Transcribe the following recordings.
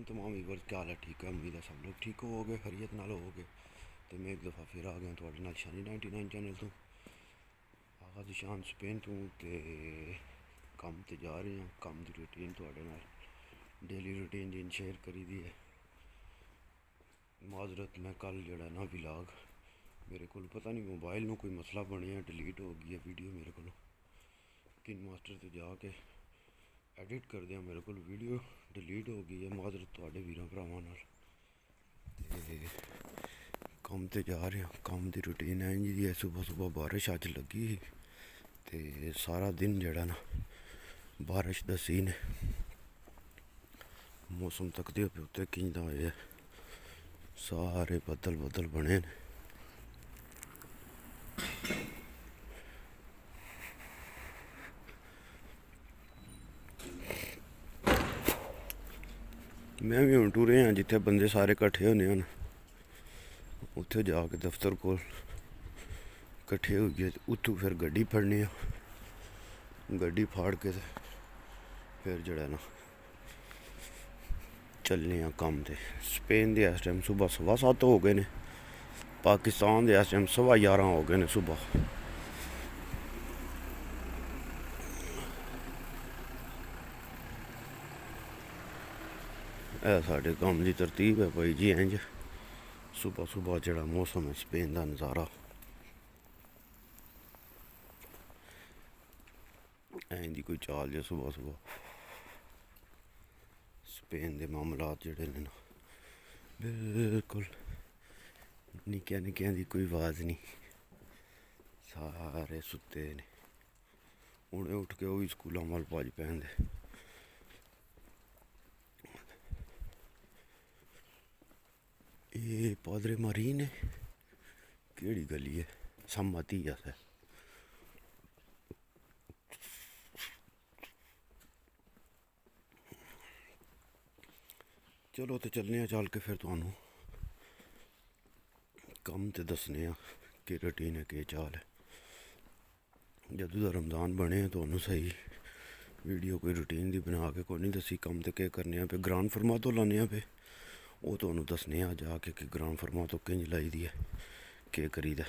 वालेकुम तमाम व्यूअर्स, क्या हाल है? ठीक है, उम्मीद है सब लोग ठीक होगे, खैरियत नाल होगे। तो मैं एक दफ़ा फिर आ गया थोड़े नाल शानी 99 चैनल तो आगा दी शान स्पेन तो कम ते जा रहे हैं। कम की रूटीन थोड़े नाल डेली रूटीन जिन शेयर करी दी है। माजरत मैं कल जड़ा ना व्लॉग मेरे को पता नहीं मोबाइल में कोई मसला बनया, डिलीट हो गई है वीडियो मेरे को किन मास्टर से जाके एडिट कर दिया, मेरे को वीडियो डिलीट हो गई है। माजरत थोड़े वीरों भरावां नाल कम ते जा रहे हैं। कम की रूटीन है जी है। सुबह सुबह बारिश अज लगी ही ते सारा दिन जड़ा ना बारिश दा सीन है। मौसम तकदे पे उत्ते किंदा होया, सारे बदल बदल बने ने। मैं भी हूँ टुरे हाँ जिथे बंदे सारे कट्ठे होने हैं, उत्थे जाके दफ्तर को कट्ठे हो गए। उत्थों फिर गड्डी फड़नी आ, गड्डी फाड़ के फिर जड़ा ना चलने कम ते। स्पेन दे इस टाइम सुबह 7:15 हो गए ने, पाकिस्तान दे इस टाइम 11:15 हो गए ने सुबह। यह साढ़े कम की तरतीब है भाई जी। इंज सुबह सुबह जड़ा मौसम है स्पेन का नज़ारा इंज कोई चाल जो सुबह सुबह स्पेन के मामलात जड़े ने ना बिल्कुल निक्किया निक्किया की कोई आवाज़ नहीं, सारे सुते ने। उन्हें उठ के वही स्कूलों वाल भज पैंदे। ये पादरे मारी ने केड़ी गली है सम्मति है। चलो तो चलने चल के फिर तुहानू कम तो दसने कि रूटीन है कि चाल है। जदों दा रमज़ान बने तो सही वीडियो कोई रूटीन दी बना के कोई नहीं दसी। कम तो क्या करने पे ग्रांड फरमा तो लाने पे वो तो दसने जाके कि ग्रांड फरमा तो किंज लाई दी है, के करी दा।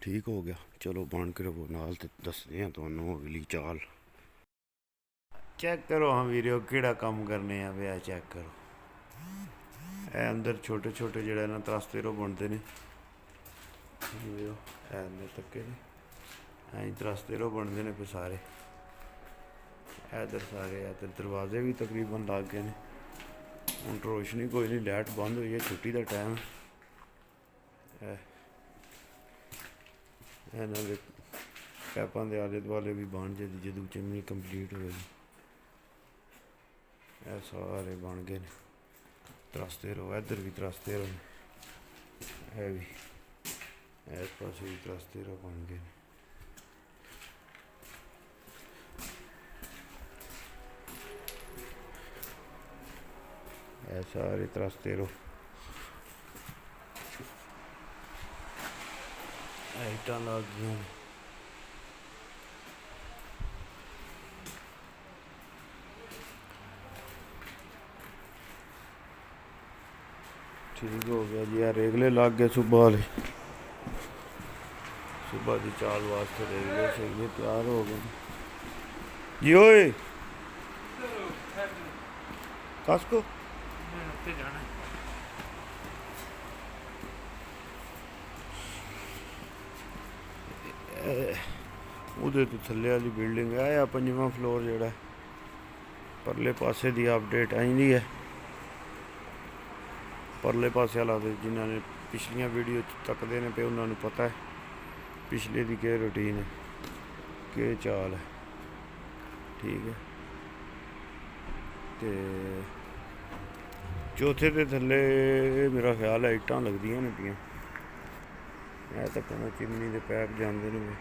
ठीक हो गया, चलो बन के रवो नाल ते दसने तो अगली चाल। चेक करो हाँ वीडियो केड़ा कम करने पे चेक करो। ए अंदर छोटे छोटे जड़े ना त्रास्तेरो बनते ने तक्के ने ऐ त्रास्तेरो बनते ने पे सारे। इधर सारे इधर दरवाजे भी तकरीबन लग गए ने। हुण रोशनी कोई नहीं, लाइट बंद हुई है, छुट्टी का टाइम है। इन्हों के पैपों के आले दुआले भी बन जाए जदों चिमनी कंप्लीट होएगी। ये सारे बन गए ने त्रास्तेरो। इधर भी त्रास्तेरो है भी, इस पास भी त्रास्तेरो बन गए। ये सारे त्रास्तेरो ईटां लग गई। ठीक हो गया जी। यार रेगले लग गए सुबह वाले, सुबह की चाल वास्ते रेगले सही तैयार हो गए जी। ओए कास्को उधर तो थल्ले वाली बिल्डिंग है या 5वां फ्लोर जड़ा परले पासे की अपडेट आई है। परले पासे वाला जिन्होंने पिछलियां वीडियो तकते हैं पे उन्होंने पता है पिछले की क्या रूटीन है, क्या चाल है। ठीक है, तो चौथे के थल्ले मेरा ख्याल है इट्टां लगदियां ने पियां। मैं तो कहना चिमनी के पैप जाते हैं।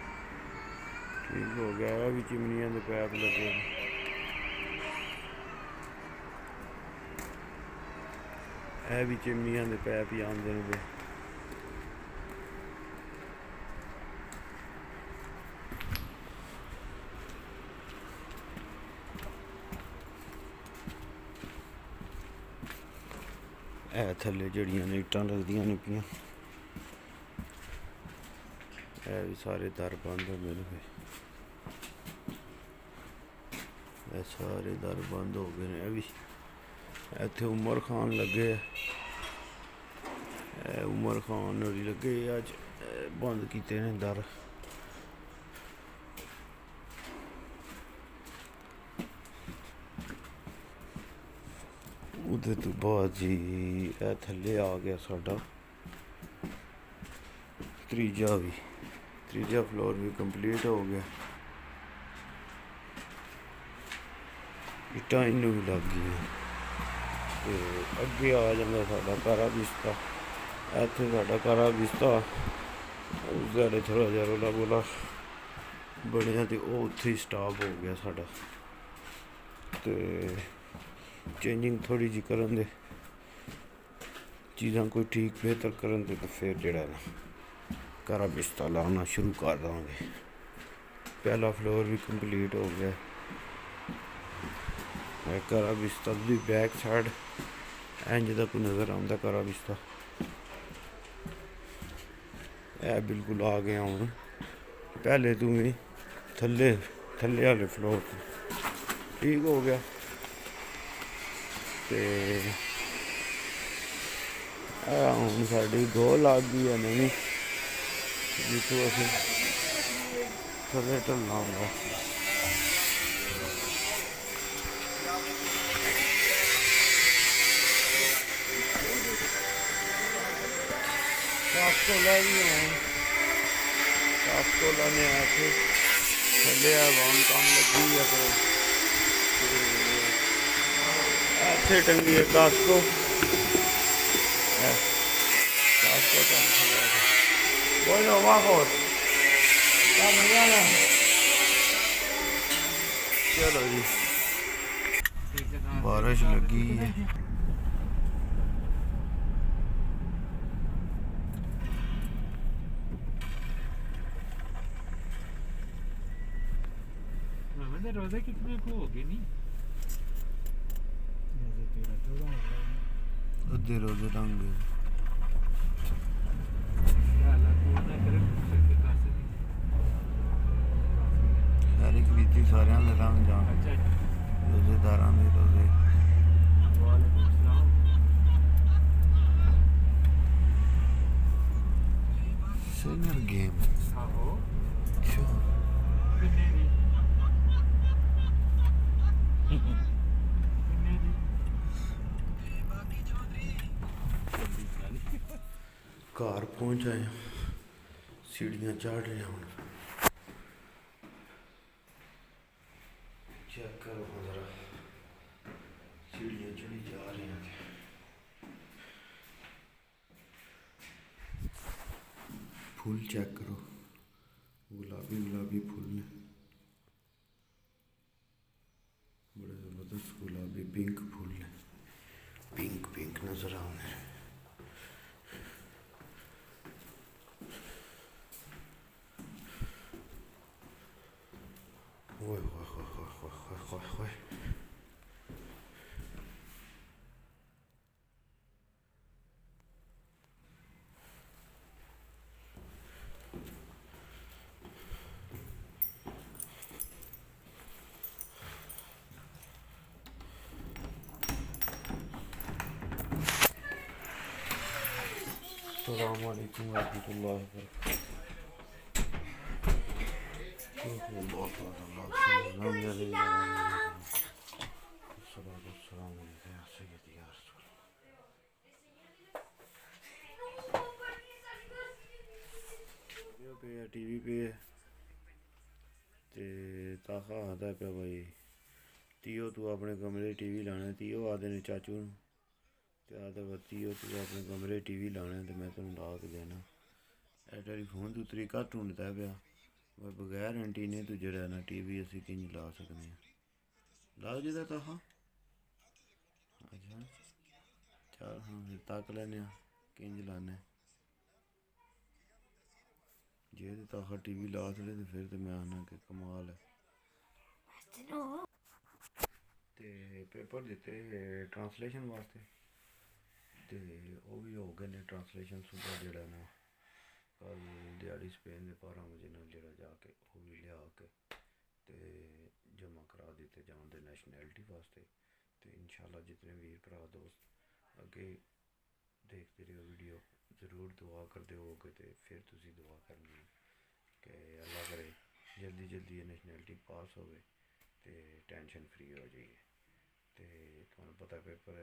ठीक हो गया, यह भी चिमनियां के पैप लगे हैं। यह भी चिमनियां के पैप ही आते हैं। ਇਹ ਥੱਲੇ ਜਿਹੜੀਆਂ ਨੇ ਇੱਟਾਂ ਲੱਗਦੀਆਂ ਨੇ ਪਈਆਂ, ਇਹ ਵੀ ਸਾਰੇ ਦਰ ਬੰਦ ਹੋ ਗਏ ਨੇ। ਇਹ ਸਾਰੇ ਦਰ ਬੰਦ ਹੋ ਗਏ ਨੇ। ਇਹ ਵੀ ਇੱਥੇ ਉਮਰ ਖਾਨ ਲੱਗੇ ਆ, ਇਹ ਉਮਰ ਖਾਨ ਹੋਰੀ ਲੱਗੇ ਅੱਜ ਬੰਦ ਕੀਤੇ ਨੇ ਦਰ। ਉਹਦੇ ਤੋਂ ਬਾਅਦ ਜੀ ਇਹ ਥੱਲੇ ਆ ਗਿਆ ਸਾਡਾ ਤੀਜਾ ਫਲੋਰ ਵੀ ਕੰਪਲੀਟ ਹੋ ਗਿਆ। ਇੱਟਾਂ ਇਹਨੂੰ ਵੀ ਲੱਗ ਗਈਆਂ ਤੇ ਅੱਗੇ ਆ ਜਾਂਦਾ ਸਾਡਾ ਕਾਰਾ ਬਿਸਤਾ। ਇੱਥੇ ਸਾਡਾ ਕਾਰਾ ਬਿਸਤਾ ਉਸ ਦੇ ਥੋੜ੍ਹਾ ਜਿਹਾ ਰੌਲਾ ਗੋਲਾ ਬਣਿਆ ਤੇ ਉਹ ਉੱਥੇ ਹੀ ਸਟਾਪ ਹੋ ਗਿਆ ਸਾਡਾ। ਤੇ ਚੇਂਜਿੰਗ ਥੋੜ੍ਹੀ ਜਿਹੀ ਕਰਨ ਦੇ, ਚੀਜ਼ਾਂ ਕੋਈ ਠੀਕ ਬਿਹਤਰ ਕਰਨ ਦੇ, ਤਾਂ ਫਿਰ ਜਿਹੜਾ ਨਾ ਕਾਰਾ ਬਿਸਤਾ ਲਾਉਣਾ ਸ਼ੁਰੂ ਕਰ ਦਾਂਗੇ। ਪਹਿਲਾ ਫਲੋਰ ਵੀ ਕੰਪਲੀਟ ਹੋ ਗਿਆ। ਕਾਰਾ ਬਿਸਤਾ ਦੀ ਬੈਕ ਸਾਈਡ ਇੰਜ ਦਾ ਕੋਈ ਨਜ਼ਰ ਆਉਂਦਾ ਕਾਰਾ ਬਿਸਤਾ। ਇਹ ਬਿਲਕੁਲ ਆ ਗਿਆ ਹੁਣ ਪਹਿਲੇ ਤੋਂ ਵੀ ਥੱਲੇ ਵਾਲੇ ਫਲੋਰ ਤੋਂ ਠੀਕ ਹੋ ਗਿਆ। ਤੇ ਹੁਣ ਸਾਡੀ ਗੋਲ ਲੱਗ ਗਈ ਹੈ ਨਵੀਂ, ਜਿੱਥੋਂ ਅਸੀਂ ਥੱਲੇ ਢਲਣਾ ਹੁੰਦਾ। ਕਾਸਟੋਲਾ ਵੀ ਹੈ, ਕਾਸਟੋਲਾ ਨੇ ਆ ਕੇ ਥੱਲੇ ਆਵਾਮ ਕੰਮ ਲੱਗੀ ਹੈ। ਇੱਥੇ ਟੰਗੀ ਹੈ Kasco, bueno, bajos, la mañana, चलो जी बारिश लगी है। रोजे कितने को होगी नहीं? अद्धे रोजे ढंग सारी खरीदी सारे रंग जान रोजेदार रोजे। सिंगर गेम घर पहुंच आए, सीढ़ियाँ चढ़ रहे हैं। चेक करो जरा, सीढ़ियाँ चढ़ी जा रही हैं। फूल चेक करो, गुलाबी फूल ने, बड़े जबरदस्त गुलाबी पिंक फूल ने, पिंक नजर आ रहे हैं। अस्सलाम वालेकुम रहमतुल्लाहि व बरकातुहू। टीवी पे ते ताका आता पे भाई तीओ तू अपने कमरे टीवी लाना। तीओ आदे ने चाचू ते आदे तीओ तू अपने कमरे टीवी लाना ते मैं तेन ला के देना। टेलीफोन तू तरीका ढूंढता पाया बगैर एंटीने तो जरा ना टीवी असी किंज ला सकते हैं। लाओ जी ताका। अच्छा चल हाँ फिर तक लैने किंज लाने। जे ताका टीवी ला छड़े तो फिर तो मैं आना कि कमाल है। ते पेपर दिते ट्रांसलेशन वास्ते ਤੇ ਉਹ ਵੀ ਹੋ ਗਏ ਨੇ ਟ੍ਰਾਂਸਲੇਸ਼ਨ ਸੁਬਾ ਜਿਹੜਾ ਨਾ ਕੱਲ ਦਿਹਾੜੀ ਸਪੇਨ ਦੇ 12 ਵਜੇ ਨਾਲ ਜਿਹੜਾ ਜਾ ਕੇ ਉਹ ਵੀ ਲਿਆ ਕੇ ਤੇ ਜਮ੍ਹਾਂ ਕਰਾ ਦਿੱਤੇ ਜਾਣ ਦੇ ਨੈਸ਼ਨੈਲਿਟੀ ਵਾਸਤੇ। ਤੇ ਇਨਸ਼ਾਅੱਲਾ ਜਿਤਨੇ ਵੀਰ ਭਰਾ ਦੋਸਤ ਅੱਗੇ ਦੇਖਦੇ ਰਹੋ ਵੀਡੀਓ ਜ਼ਰੂਰ ਦੁਆ ਕਰਦੇ ਹੋਗੇ ਤੇ ਫਿਰ ਤੁਸੀਂ ਦੁਆ ਕਰਨੀ ਹੈ ਕਿ ਅੱਲਾ ਕਰੇ ਜल्दी जल्दी नैशनैलिटी पास होवे ते टेंशन फ्री हो जाइए। तो तुहानू पता पेपर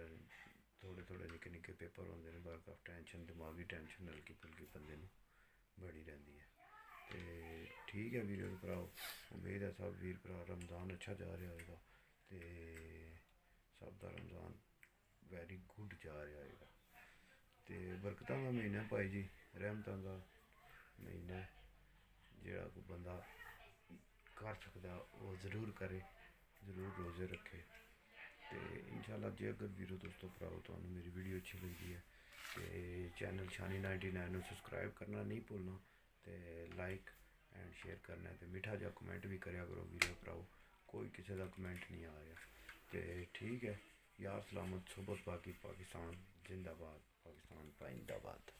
थोड़े थोड़े निक्के निक्के पेपर होंदे ने बर टेंशन दिमागी टेंशन हल्की फुल्की बंदे नू बड़ी रहिंदी है। तो ठीक है वीर भराओ, उम्मीद है सब वीर भरा रमज़ान अच्छा जा रहा होगा तो सब का रमज़ान वैरी गुड जा रहा होगा। तो बरकतां का महीना भाई जी, रहमतां का महीना जेड़ा कोई बंदा कर सकता वो ज़रूर करे, ज़रूर रोज़े रखे। तो इंशाल्लाह जे अगर वीरो दोस्तों भराओ तो मेरी वीडियो अच्छी लगती है तो चैनल शानी 99 सब्सक्राइब करना नहीं भूलना, तो लाइक एंड शेयर करना है, तो मीठा जा कमेंट भी करया करो वीडियो भराओ, कोई किसी का कमेंट नहीं आ रहा। तो ठीक है यार, सलामत सुबह बाकी पाकिस्तान जिंदाबाद, पाकिस्तान पाइंदाबाद।